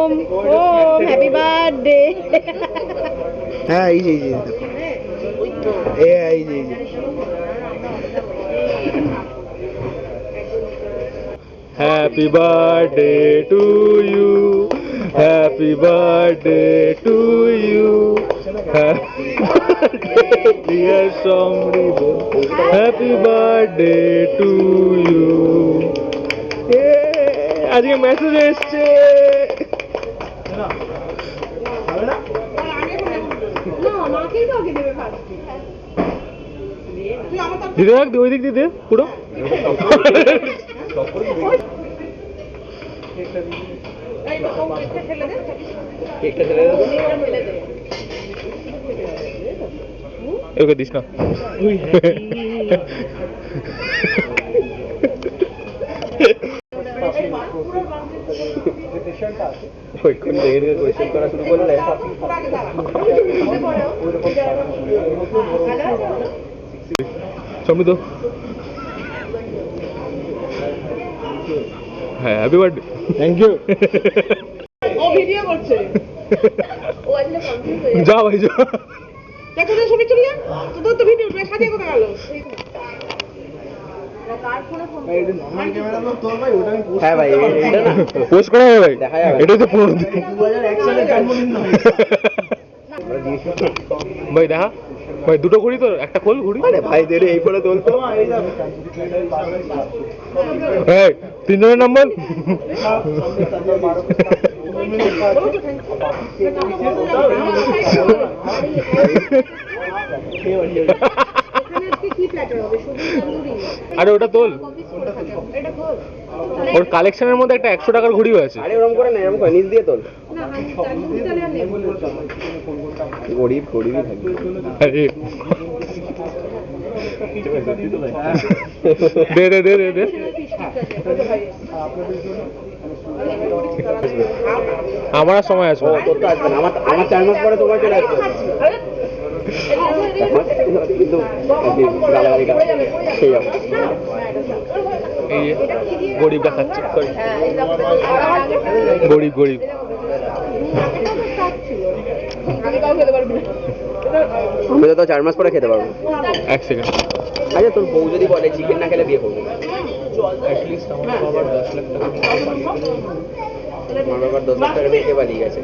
ওম happy birthday. হ্যাঁ এই যে এই যে Happy birthday to you. Happy birthday to you. Happy birthday dear Somribo. Happy birthday to you. আজকে মেসেজ এসছে। দিদি দেখ ওই দিক দিদি পুরো ওকে দিস না। সমৃদ্ধ হ্যাঁ হ্যাপি বার্থডে। Thank you. ও ভিডিও করছে। ও আসলে কনফিউজ হয়ে যা ভাই যা। দেখো তো ছবি তুলি তো তো ভিডিও সাজিয়ে কোথা গেল? হ্যাঁ ভাই এটা না পোস্ট করা হবে ভাই, দেখা যাবে। এটা তো 15 দিন 2001 সালের জন্মদিন নয়। ভাই দেখা ভাই দুটো ঘুড়ি তোর একটা খোল ঘুড়ি। আরে ভাই দেরে এই ফোনে তোল তো। এই তিনজনের নাম্বার আরে ওটা তোল, ওর কালেকশনের মধ্যে একটা 100 টাকার ঘুড়িও আছে। আরে ওরকম করে না, এরকম করে নিচ দিয়ে তোল। গরিবই থাকবে। আরে দে দে দে দে দে। আমার আর সময় আছে ও তোর তো আসবে না, আমার 4 মাস পরে তোমার চলে আসবে। কিন্তু গালাগালিটা খেয়ে যাবো। এই যে গরিবটা খাচ্ছে, গরিব গরিব। আমি তো 4 মাস পরে খেতে পারবো। এক সেকেন্ড। আচ্ছা তোর বউ যদি বলে চিকেন না খেলে বিয়ে করবো, আমার বাবার 10 লাখ টাকা দিয়ে পালিয়ে গেছে।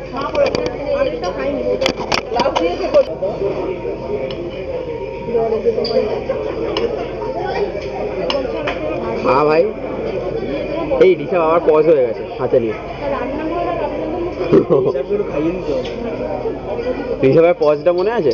হ্যাঁ ভাই এই রিসা বাবার পজ হয়ে গেছে হাতে নিয়ে। রিসা ভাই পজটা মনে আছে?